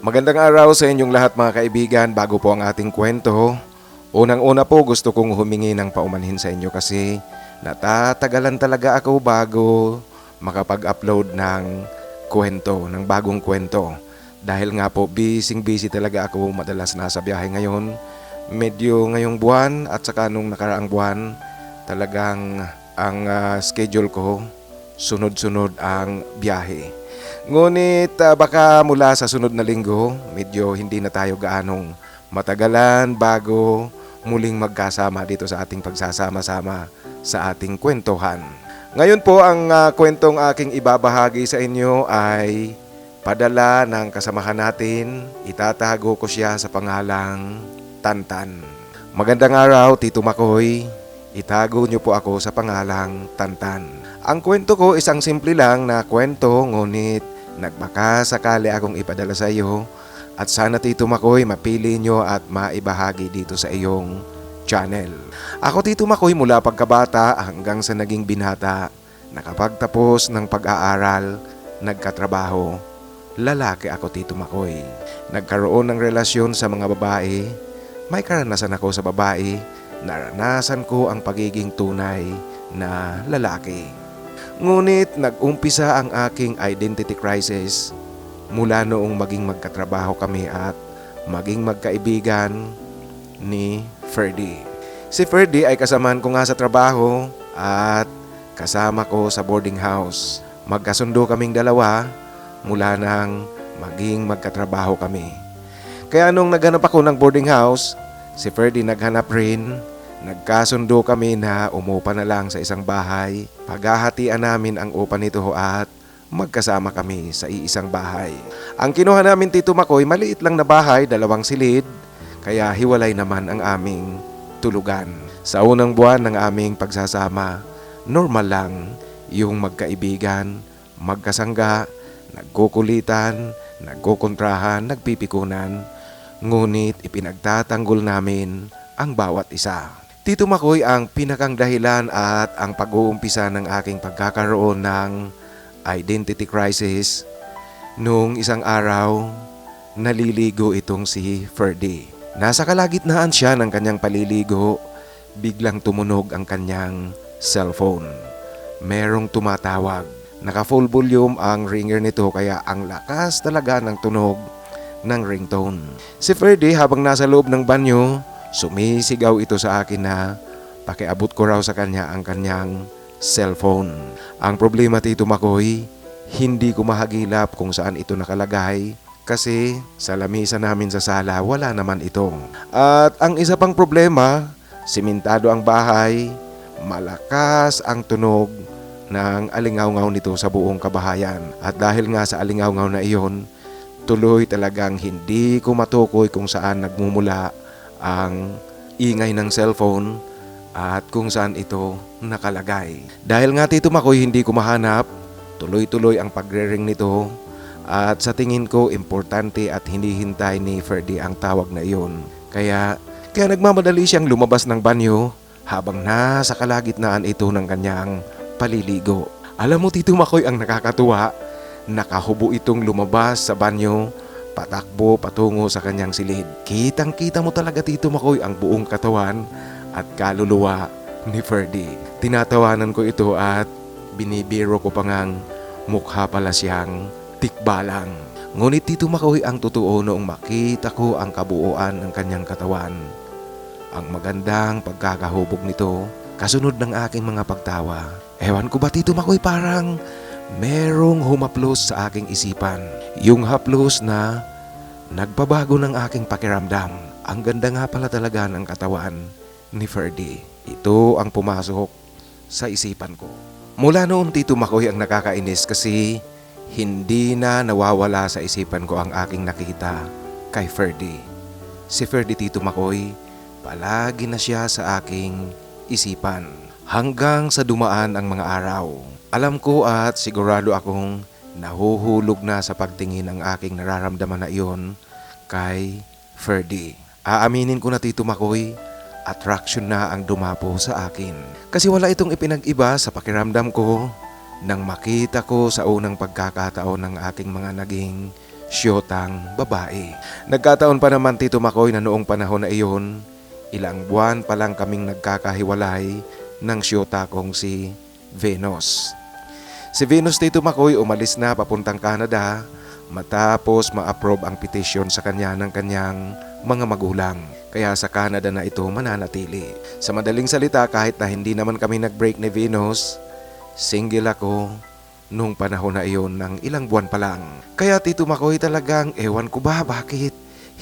Magandang araw sa inyong lahat mga kaibigan. Bago po ang ating kwento, unang-una po gusto kong humingi ng paumanhin sa inyo kasi natatagalan talaga ako bago makapag-upload ng kwento, ng bagong kwento. Dahil nga po busy talaga ako, madalas nasa biyahe ngayon. Medyo ngayong buwan at saka nung nakaraang buwan, talagang ang schedule ko, sunod-sunod ang biyahe. Ngunit baka mula sa sunod na linggo, medyo hindi na tayo gaanong matagalan bago muling magkasama dito sa ating pagsasama-sama sa ating kwentuhan. Ngayon po ang kwentong aking ibabahagi sa inyo ay padala ng kasamahan natin. Itatago ko siya sa pangalang Tantan. Magandang araw, Tito Makoy. Itago niyo po ako sa pangalang Tantan. Ang kwento ko isang simple lang na kwento, ngunit nagbaka sakali akong ipadala sa iyo at sana Tito Makoy mapili nyo at maibahagi dito sa iyong channel. Ako Tito Makoy mula pagkabata hanggang sa naging binata, nakapagtapos ng pag-aaral, nagkatrabaho. Lalaki ako Tito Makoy. Nagkaroon ng relasyon sa mga babae. May karanasan ako sa babae. Naranasan ko ang pagiging tunay na lalaki. Ngunit nag-umpisa ang aking identity crisis mula noong maging magkatrabaho kami at maging magkaibigan ni Ferdy. Si Ferdy ay kasamahan ko nga sa trabaho at kasama ko sa boarding house. Magkasundo kaming dalawa mula nang maging magkatrabaho kami. Kaya nung naghanap ako ng boarding house, si Ferdy naghanap rin. Nagkasundo kami na umupa na lang sa isang bahay. Paghahatian namin ang upa nito at magkasama kami sa iisang bahay. Ang kinuha namin Tito Makoy, maliit lang na bahay, 2 silid, kaya hiwalay naman ang aming tulugan. Sa unang buwan ng aming pagsasama, normal lang yung magkaibigan, magkasangga, nagkukulitan, nagkukontrahan, nagpipikunan, ngunit ipinagtatanggol namin ang bawat isa. Tito Makoy, ang pinakang dahilan at ang pag-uumpisa ng aking pagkakaroon ng identity crisis, nung isang araw, naliligo itong si Ferdy. Nasa kalagitnaan siya ng kanyang paliligo, biglang tumunog ang kanyang cellphone. Merong tumatawag. Naka full volume ang ringer nito kaya ang lakas talaga ng tunog ng ringtone. Si Ferdy habang nasa loob ng banyo, sumisigaw ito sa akin na pakiabot ko raw sa kanya ang kanyang cellphone. Ang problema Tito Makoy, hindi ko mahagilap kung saan ito nakalagay kasi sa lamisa namin sa sala wala naman ito. At ang isa pang problema, simentado ang bahay, malakas ang tunog ng alingaw-ngaw nito sa buong kabahayan. At dahil nga sa alingaw-ngaw na iyon, tuloy talagang hindi ko matukoy kung saan nagmumula ang ingay ng cellphone at kung saan ito nakalagay. Dahil nga Tito Makoy hindi ko mahanap, tuloy-tuloy ang pagre-ring nito at sa tingin ko importante at hindi hintay ni Ferdy ang tawag na iyon. Kaya nagmamadali siyang lumabas ng banyo habang nasa kalagitnaan ito ng kanyang paliligo. Alam mo Tito Makoy, ang nakakatuwa, nakahubo itong lumabas sa banyo, patakbo patungo sa kanyang silid. Kitang-kita mo talaga Tito Makoy ang buong katawan at kaluluwa ni Ferdy. Tinatawanan ko ito at binibiro ko pa ngang mukha pala siyang tikbalang. Ngunit Tito Makoy, ang totoo noong makita ko ang kabuuan ng kanyang katawan, ang magandang pagkakahubog nito, kasunod ng aking mga pagtawa. Ewan ko ba Tito Makoy, parang merong humaplos sa aking isipan. Yung haplos na nagpabago ng aking pakiramdam. Ang ganda nga pala talaga ng katawan ni Ferdy. Ito ang pumasok sa isipan ko. Mula noon Tito Makoy, ang nakakainis kasi hindi na nawawala sa isipan ko ang aking nakita kay Ferdy. Si Ferdy Tito Makoy, palagi na siya sa aking isipan. Hanggang sa dumaan ang mga araw. Alam ko at sigurado akong nahuhulog na sa pagtingin ang aking nararamdaman na iyon kay Ferdy. Aaminin ko na Tito Makoy, attraction na ang dumapo sa akin. Kasi wala itong ipinag-iba sa pakiramdam ko nang makita ko sa unang pagkakataon ng aking mga naging syotang babae. Nagkataon pa naman Tito Makoy na noong panahon na iyon, ilang buwan pa lang kaming nagkakahiwalay ng syota kong si Venus. Si Venus Tito Makoy umalis na papuntang Canada matapos ma-approve ang petition sa kanya ng kanyang mga magulang. Kaya sa Canada na ito mananatili. Sa madaling salita, kahit na hindi naman kami nag-break ni Venus, single ako nung panahon na iyon ng ilang buwan pa lang. Kaya Tito Makoy talagang ewan ko ba bakit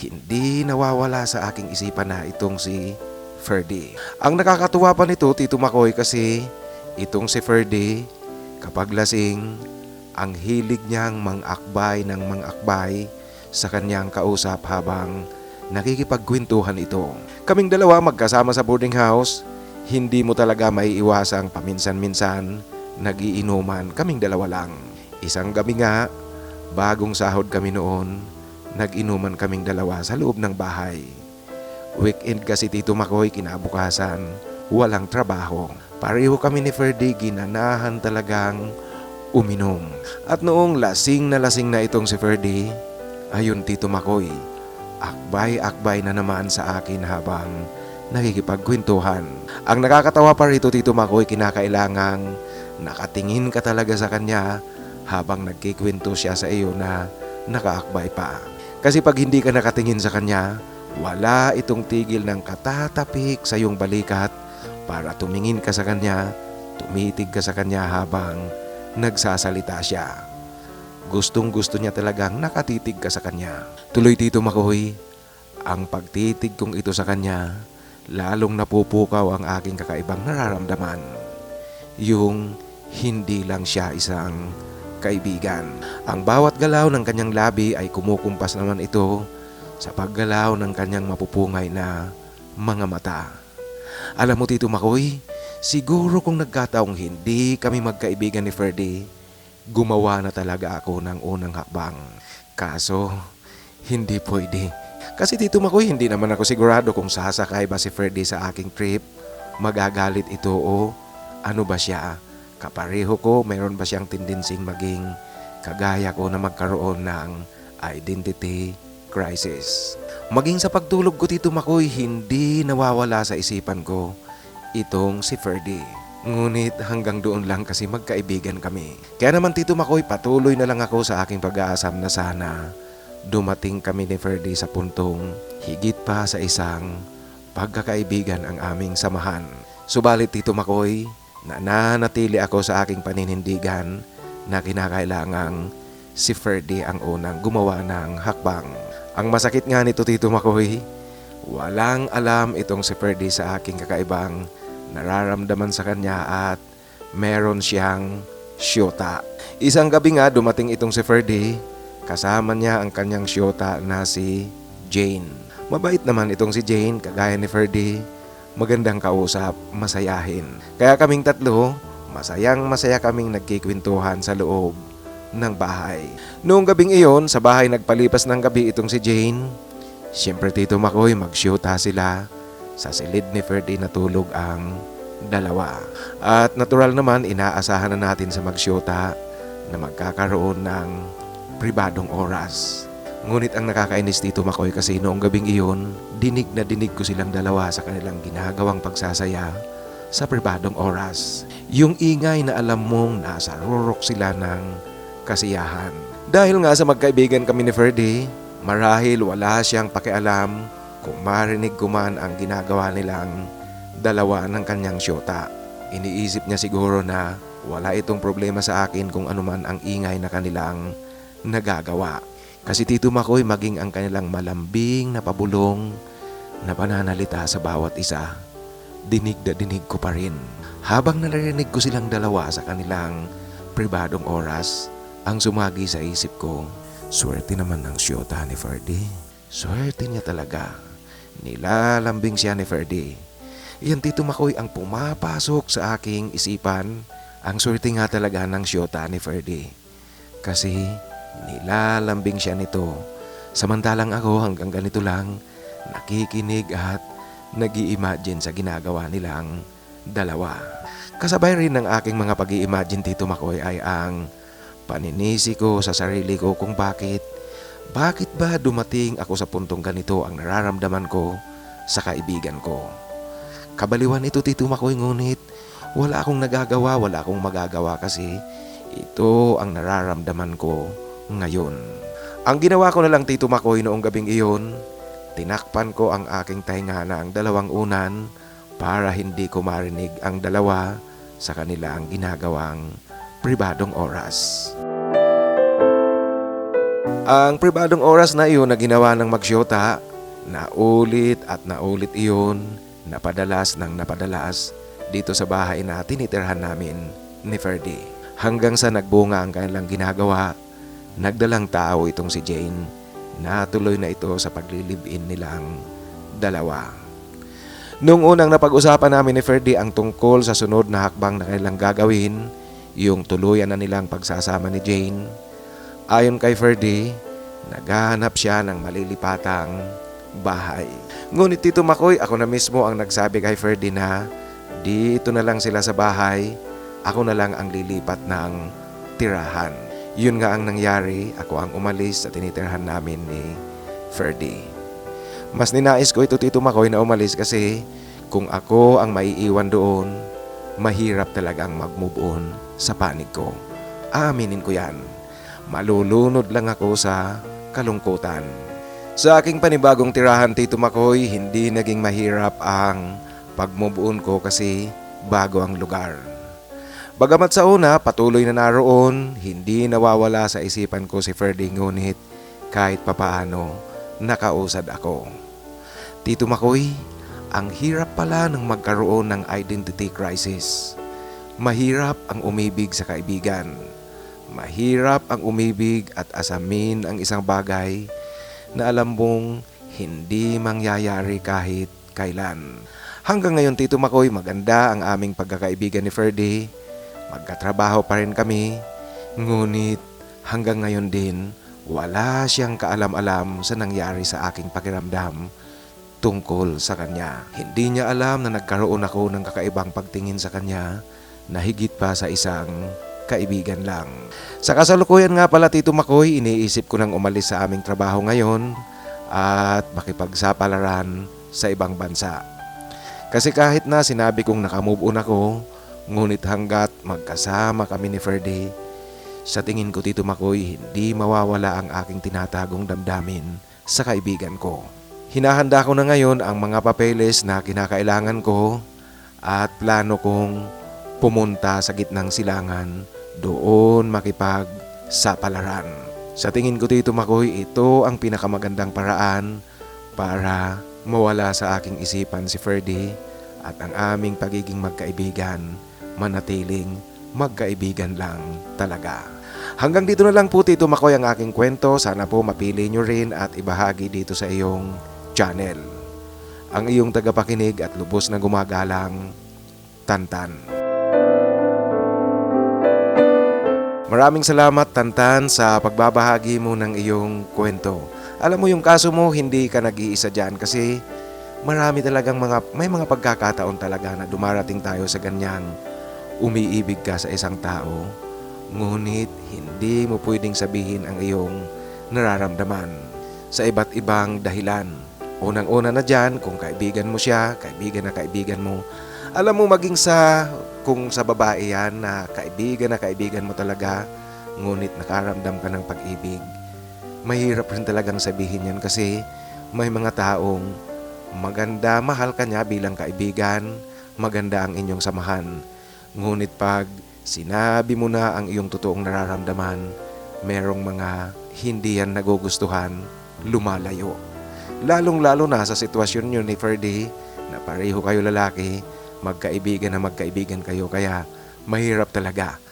hindi nawawala sa aking isipan na itong si Ferdy. Ang nakakatuwa pa nito Tito Makoy kasi itong si Ferdy kapag lasing, ang hilig niyang mang-akbay ng mang-akbay sa kanyang kausap habang nakikipagkwentuhan ito. Kaming dalawa magkasama sa boarding house, hindi mo talaga maiiwasang paminsan-minsan nagiinuman kaming dalawa lang. Isang gabi nga, bagong sahod kami noon, nag-inuman kaming dalawa sa loob ng bahay. Weekend kasi Tito Makoy, kinabukasan, walang trabaho. Pareho kami ni Ferdy ginanahan talagang uminom. At noong lasing na itong si Ferdy, ayun Tito Makoy, akbay-akbay na naman sa akin habang nakikipagkwentuhan. Ang nakakatawa pa rito Tito Makoy, kinakailangang nakatingin ka talaga sa kanya habang nagkikwento siya sa iyo na nakaakbay pa. Kasi pag hindi ka nakatingin sa kanya, wala itong tigil ng katatapik sa iyong balikat para tumingin ka sa kanya, tumitig ka sa kanya habang nagsasalita siya. Gustong-gusto niya talagang nakatitig ka sa kanya. Tuloy Tito Makoy, ang pagtitig kong ito sa kanya, lalong napupukaw ang aking kakaibang nararamdaman. Yung hindi lang siya isang kaibigan. Ang bawat galaw ng kanyang labi ay kumukumpas naman ito sa paggalaw ng kanyang mapupungay na mga mata. Alam mo Tito Makoy, siguro kung nagkataong hindi kami magkaibigan ni Ferdy, gumawa na talaga ako ng unang hakbang. Kaso, hindi pwede. Kasi Tito Makoy, hindi naman ako sigurado kung sasakay ba si Ferdy sa aking trip. Magagalit ito o ano ba siya? Kapareho ko, mayroon ba siyang tendensing maging kagaya ko na magkaroon ng identity crisis. Maging sa pagtulog ko Tito Makoy, hindi nawawala sa isipan ko itong si Ferdy. Ngunit hanggang doon lang kasi magkaibigan kami. Kaya naman Tito Makoy, patuloy na lang ako sa aking pag-aasam na sana dumating kami ni Ferdy sa puntong higit pa sa isang pagkakaibigan ang aming samahan. Subalit Tito Makoy, nananatili ako sa aking paninindigan na kinakailangang si Ferdy ang unang gumawa ng hakbang. Ang masakit nga nito Tito Makoy, walang alam itong si Ferdy sa aking kakaibang nararamdaman sa kanya at meron siyang syota. Isang gabi nga dumating itong si Ferdy, kasama niya ang kanyang syota na si Jane. Mabait naman itong si Jane, kagaya ni Ferdy, magandang kausap, masayahin. Kaya kaming tatlo, masaya kaming nagkikwentuhan sa loob ng bahay. Noong gabing iyon, sa bahay nagpalipas ng gabi itong si Jane. Siyempre Tito Makoy, magsyota sila. Sa silid ni Ferdy natulog ang dalawa. At natural naman, inaasahan na natin sa magsyota na magkakaroon ng pribadong oras. Ngunit ang nakakainis Tito Makoy kasi noong gabing iyon, dinig na dinig ko silang dalawa sa kanilang ginagawang pagsasaya sa pribadong oras. Yung ingay na alam mong nasa rurok sila ng kasiyahan. Dahil nga sa magkaibigan kami ni Ferdy, marahil wala siyang pakialam kung marinig ko man ang ginagawa nilang dalawa ng kanyang syota. Iniisip niya siguro na wala itong problema sa akin kung anuman ang ingay na kanilang nagagawa. Kasi Tito Makoy, maging ang kanilang malambing na pabulong na pananalita sa bawat isa, dinig na dinig ko pa rin. Habang naririnig ko silang dalawa sa kanilang pribadong oras, ang sumagi sa isip ko, swerte naman ng syota ni Ferdy. Swerte niya talaga. Nilalambing siya ni Ferdy. Iyan Tito Makoy ang pumapasok sa aking isipan. Ang swerte nga talaga ng syota ni Ferdy. Kasi nilalambing siya nito. Samantalang ako hanggang ganito lang, nakikinig at nag-i-imagine sa ginagawa nilang dalawa. Kasabay rin ng aking mga pag-i-imagine Tito Makoy ay ang paninisi ko sa sarili ko kung bakit Bakit ba dumating ako sa puntong ganito ang nararamdaman ko sa kaibigan ko? Kabaliwan ito, Tito Makoy, ngunit wala akong nagagawa, wala akong magagawa kasi ito ang nararamdaman ko ngayon. Ang ginawa ko na lang, Tito Makoy, noong gabing iyon, tinakpan ko ang aking tainga na ang dalawang unan para hindi ko marinig ang dalawa sa kanilang ginagawang pribadong oras. Ang pribadong oras na iyon na ginawa ng magsyota, naulit at naulit iyon, napadalas ng napadalas dito sa bahay na tinitirhan namin ni Ferdy. Hanggang sa nagbunga ang kanilang ginagawa, nagdalang tao itong si Jane, natuloy na ito sa paglilibin nilang dalawa. Noong unang napag-usapan namin ni Ferdy ang tungkol sa sunod na hakbang na kanilang gagawin, yung tuluyan na nilang pagsasama ni Jane. Ayon kay Ferdy, naghahanap siya ng malilipatang bahay. Ngunit Tito Makoy, ako na mismo ang nagsabi kay Ferdy na dito na lang sila sa bahay, ako na lang ang lilipat ng tirahan. Yun nga ang nangyari, ako ang umalis sa tinitirhan namin ni Ferdy. Mas ninais ko ito, Tito Makoy, na umalis kasi kung ako ang maiiwan doon, mahirap talagang mag-move on sa panig ko. Aaminin ko yan. Malulunod lang ako sa kalungkutan. Sa aking panibagong tirahan, Tito Makoy, hindi naging mahirap ang pag-move on ko kasi bago ang lugar. Bagamat sa una, patuloy na naroon, hindi nawawala sa isipan ko si Ferdy, ngunit kahit papaano, nakausad ako. Tito Makoy, ang hirap pala ng magkaroon ng identity crisis. Mahirap ang umibig sa kaibigan. Mahirap ang umibig at asamin ang isang bagay na alam mong hindi mangyayari kahit kailan. Hanggang ngayon, Tito Makoy, maganda ang aming pagkakaibigan ni Ferdy. Magkatrabaho pa rin kami. Ngunit hanggang ngayon din, wala siyang kaalam-alam sa nangyari sa aking pakiramdam tungkol sa kanya. Hindi niya alam na nagkaroon ako ng kakaibang pagtingin sa kanya na higit pa sa isang kaibigan lang. Sa kasalukuyan nga pala, Tito Makoy, iniisip ko nang umalis sa aming trabaho ngayon at makipagsapalaran sa ibang bansa. Kasi kahit na sinabi kong nakamove on ako, ngunit hanggat magkasama kami ni Ferdy, sa tingin ko, Tito Makoy, hindi mawawala ang aking tinatagong damdamin sa kaibigan ko. Hinahanda ko na ngayon ang mga papeles na kinakailangan ko at plano kong pumunta sa gitnang silangan, doon makipagsapalaran. Sa tingin ko, Tito Makoy, ito ang pinakamagandang paraan para mawala sa aking isipan si Ferdy at ang aming pagiging magkaibigan manatiling magkaibigan lang talaga. Hanggang dito na lang po, Tito Makoy, ang aking kwento. Sana po mapili nyo rin at ibahagi dito sa iyong channel. Ang iyong tagapakinig at lubos na gumagalang, Tantan. Maraming salamat, Tantan, sa pagbabahagi mo ng iyong kwento. Alam mo, yung kaso mo, hindi ka nag-iisa dyan kasi marami talagang may mga pagkakataon talaga na dumarating tayo sa ganyang umiibig ka sa isang tao, ngunit hindi mo pwedeng sabihin ang iyong nararamdaman sa iba't ibang dahilan. Unang-una na dyan, kung kaibigan mo siya, kaibigan na kaibigan mo, alam mo, maging kung sa babae yan na kaibigan mo talaga, ngunit nakaramdam ka ng pag-ibig, mahirap rin talagang sabihin yan kasi may mga taong maganda, mahal ka niya bilang kaibigan, maganda ang inyong samahan. Ngunit pag sinabi mo na ang iyong totoong nararamdaman, merong mga hindi yan nagugustuhan, lumalayo. Lalong-lalo na sa sitwasyon nyo ni Ferdy na pareho kayo lalaki, magkaibigan kayo, kaya mahirap talaga.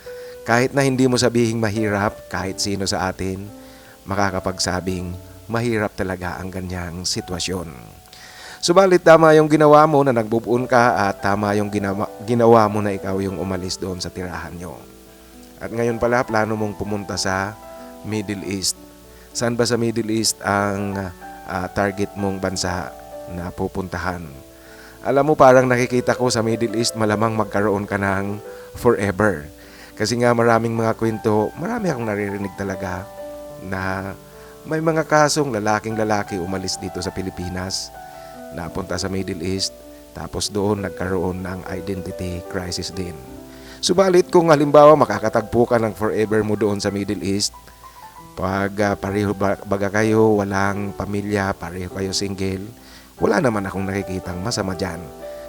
Kahit na hindi mo sabihing mahirap, kahit sino sa atin, makakapagsabing mahirap talaga ang ganyang sitwasyon. Subalit tama yung ginawa mo na nagbubuon ka at tama yung ginawa mo na ikaw yung umalis doon sa tirahan nyo. At ngayon pala, plano mong pumunta sa Middle East. Saan ba sa Middle East ang target mong bansa na pupuntahan? Alam mo, parang nakikita ko sa Middle East, malamang magkaroon ka ng forever. Kasi nga maraming mga kwento, marami akong naririnig talaga na May mga kasong lalaking lalaki umalis dito sa Pilipinas, napunta sa Middle East, tapos doon nagkaroon ng identity crisis din. Subalit kung halimbawa makakatagpo ka ng forever mo doon sa Middle East, pag pareho baga kayo, walang pamilya, pareho kayo single, wala naman akong nakikitang masama dyan.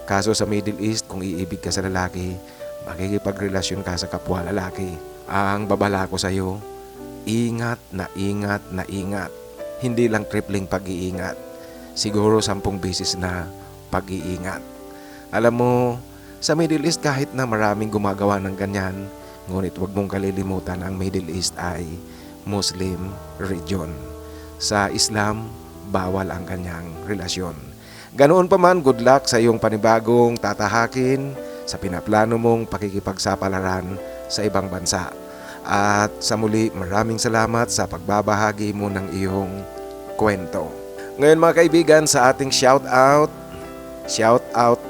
Kaso sa Middle East, kung iibig ka sa lalaki, makikipagrelasyon ka sa kapwa lalaki. Ang babala ko sa iyo, ingat na ingat na ingat. Hindi lang tripling pag-iingat. Siguro 10 beses na pag-iingat. Alam mo, sa Middle East kahit na maraming gumagawa ng ganyan, ngunit huwag mong kalilimutan ang Middle East ay Muslim region. Sa Islam, bawal ang kanyang relasyon. Ganoon pa man, good luck sa iyong panibagong tatahakin sa pinaplano mong pakikipagsapalaran sa ibang bansa. At sa muli, maraming salamat sa pagbabahagi mo ng iyong kwento. Ngayon mga kaibigan, sa ating shout out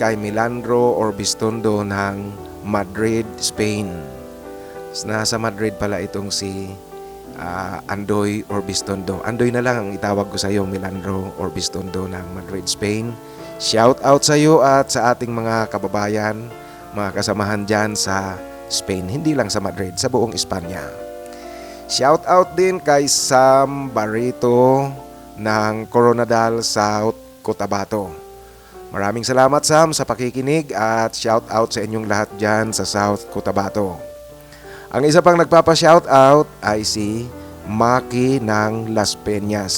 kay Milandro Orbistondo ng Madrid, Spain. Nasa Madrid pala itong si Andoy Orbistondo. Andoy na lang ang itawag ko sa iyo, Milandro Orbistondo ng Madrid, Spain. Shout out sa iyo at sa ating mga kababayan, mga kasamahan dyan sa Spain, hindi lang sa Madrid, sa buong Espanya. Shout out din kay Sam Barito ng Coronadal, South Cotabato. Maraming salamat Sam sa pakikinig at shout out sa inyong lahat dyan sa South Cotabato. Ang isa pang nagpapa-shout out ay si Maki ng Las Peñas.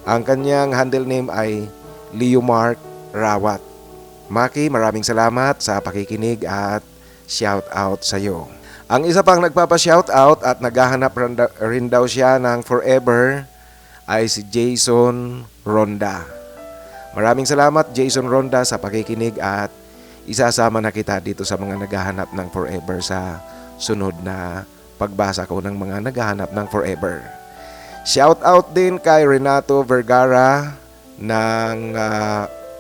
Ang kanyang handle name ay Leomark Rawat. Maki, maraming salamat sa pakikinig at shout out sa iyo. Ang isa pang nagpapa-shout out at naghahanap rin daw siya ng forever ay si Jason Ronda. Maraming salamat Jason Ronda sa pakikinig at isasama na kita dito sa mga naghahanap ng forever sa sunod na pagbasa ko ng mga naghahanap ng forever. Shout out din kay Renato Vergara ng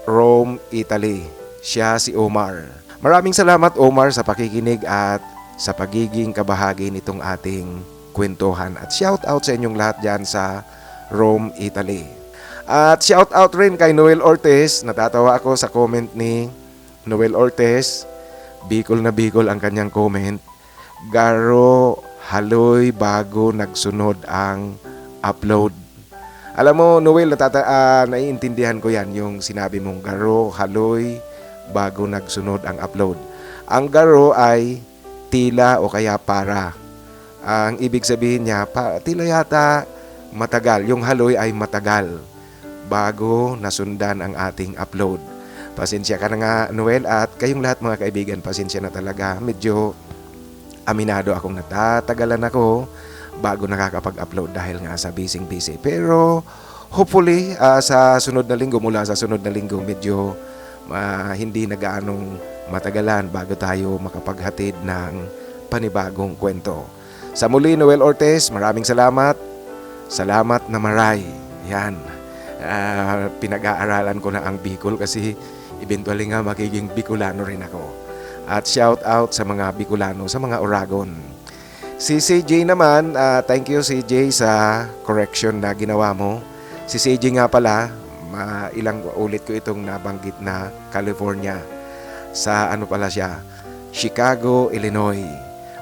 Rome, Italy. Siya si Omar. Maraming salamat Omar sa pakikinig at sa pagiging kabahagi nitong ating kwentuhan. At shout out sa inyong lahat dyan sa Rome, Italy. At shout out rin kay Noel Ortiz. Natatawa ako sa comment ni Noel Ortiz. Bicol na Bicol ang kanyang comment. Garo haloy bago nagsunod ang upload. Alam mo Noel, naiintindihan ko yan yung sinabi mong garo haloy bago nagsunod ang upload. Ang garo ay tila o kaya para. Ang ibig sabihin niya, tila yata matagal. Yung haloy ay matagal bago nasundan ang ating upload. Pasensya ka na nga Noel at kayong lahat mga kaibigan, pasensya na talaga. Medyo aminado akong natatagalan ako bago nakakapag-upload dahil nga sa busy. Pero hopefully sa sunod na linggo, mula sa sunod na linggo, medyo hindi na gaanong matagalan bago tayo makapaghatid ng panibagong kwento. Sa muli, Noel Ortiz, maraming salamat. Salamat na maray. Yan. Pinag-aaralan ko na ang Bicol kasi eventually nga magiging Bicolano rin ako. At shout out sa mga Bicolano, sa mga Oragon. Si CJ naman, thank you CJ sa correction na ginawa mo. Si CJ nga pala, ilang ulit ko itong nabanggit na California. Sa ano pala siya? Chicago, Illinois.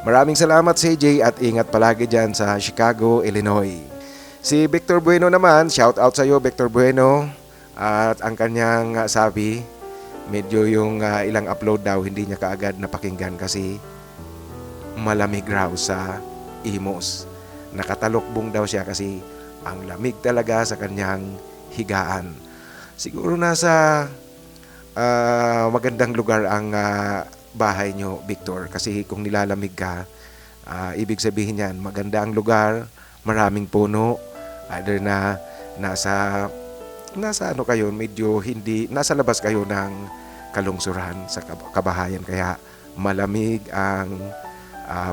Maraming salamat CJ at ingat palagi dyan sa Chicago, Illinois. Si Victor Bueno naman, shout out sa iyo Victor Bueno. At ang kanyang sabi, medyo yung ilang upload daw hindi niya kaagad napakinggan kasi malamig raw sa Imos. Nakatalokbong daw siya kasi ang lamig talaga sa kanyang higaan. Siguro nasa magandang lugar ang bahay nyo, Victor. Kasi kung nilalamig ka, ibig sabihin yan, maganda ang lugar, maraming puno, either na nasa ano kayo, medyo hindi, nasa labas kayo ng kalungsuran sa kabahayan. Kaya malamig ang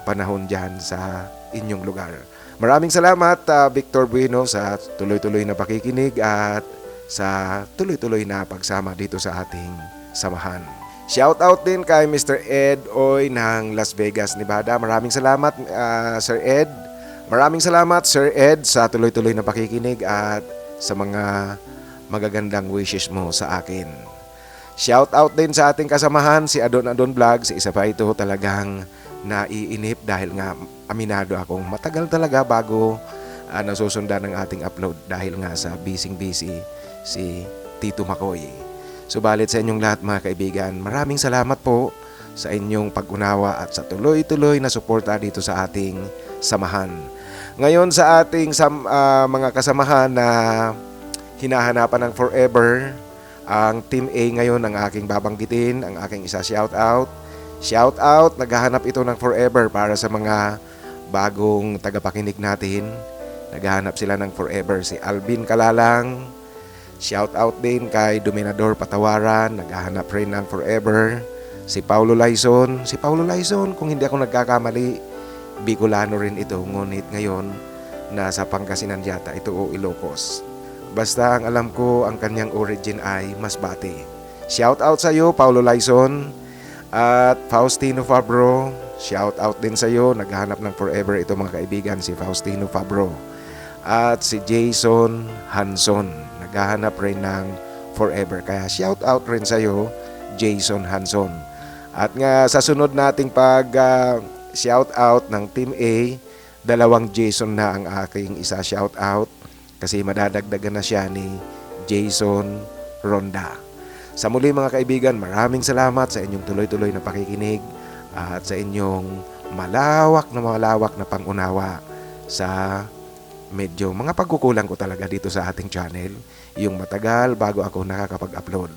panahon dyan sa inyong lugar. Maraming salamat Victor Bueno sa tuloy-tuloy na pakikinig at sa tuloy-tuloy na pagsama dito sa ating samahan. Shout out din kay Mr. Ed Oy ng Las Vegas, Nevada. Maraming salamat Sir Ed. Maraming salamat Sir Ed sa tuloy-tuloy na pakikinig at sa mga magagandang wishes mo sa akin. Shout out din sa ating kasamahan si Adon Adon Vlogs. Isa pa ito talagang naiinip dahil nga aminado akong matagal talaga bago nasusundan ng ating upload dahil nga sa busy si Tito Makoy. Subalit sa inyong lahat mga kaibigan, maraming salamat po sa inyong pag-unawa at sa tuloy-tuloy na suporta dito sa ating samahan. Ngayon sa ating mga kasamahan na hinahanapan ng forever, ang Team A ngayon ang aking babanggitin, ang aking isa shoutout. Shoutout, naghahanap ito ng forever para sa mga bagong tagapakinig natin. Naghahanap sila ng forever si Alvin Kalalang. Shoutout din kay Dominador Patawaran, naghahanap rin ng forever. Si Paulo Laison. Si Paulo Laison, kung hindi ako nagkakamali, Bicolano rin ito, ngunit ngayon nasa Pangasinan yata ito o Ilocos. Basta ang alam ko, ang kanyang origin ay Masbate. Shoutout sa iyo, Paulo Laison. At Faustino Fabro, shoutout din sa iyo, naghahanap ng forever ito mga kaibigan, si Faustino Fabro. At si Jason Hanson, naghahanap rin ng forever. Kaya shoutout rin sa iyo, Jason Hanson. At nga sa sunod nating shoutout ng Team A, dalawang Jason na ang aking isa shoutout kasi madadagdagan na siya ni Jason Ronda. Sa muli mga kaibigan, maraming salamat sa inyong tuloy-tuloy na pakikinig at sa inyong malawak na pangunawa sa medyo mga pagkukulang ko talaga dito sa ating channel, yung matagal bago ako nakakapag-upload.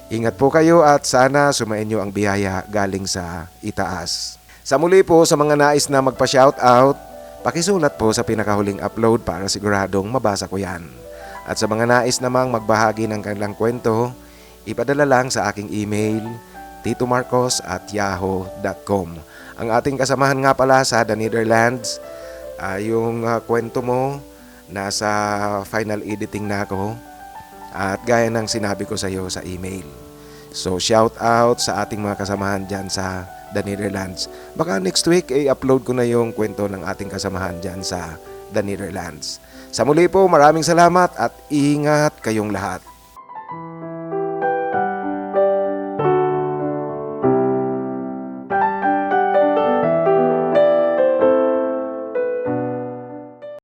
Ingat po kayo at sana sumainyo ang biyaya galing sa itaas. Sa muli po sa mga nais na magpa-shoutout, pakisulat po sa pinakahuling upload para siguradong mabasa ko yan. At sa mga nais namang magbahagi ng kanilang kwento, ipadala lang sa aking email titomarcos@yahoo.com. Ang ating kasamahan nga pala sa The Netherlands, yung kwento mo nasa final editing na ako at gaya ng sinabi ko sa iyo sa email. So shout out sa ating mga kasamahan dyan sa The Netherlands. Baka next week i-upload ko na yung kwento ng ating kasamahan dyan sa The Netherlands. Sa muli po, maraming salamat at ingat kayong lahat.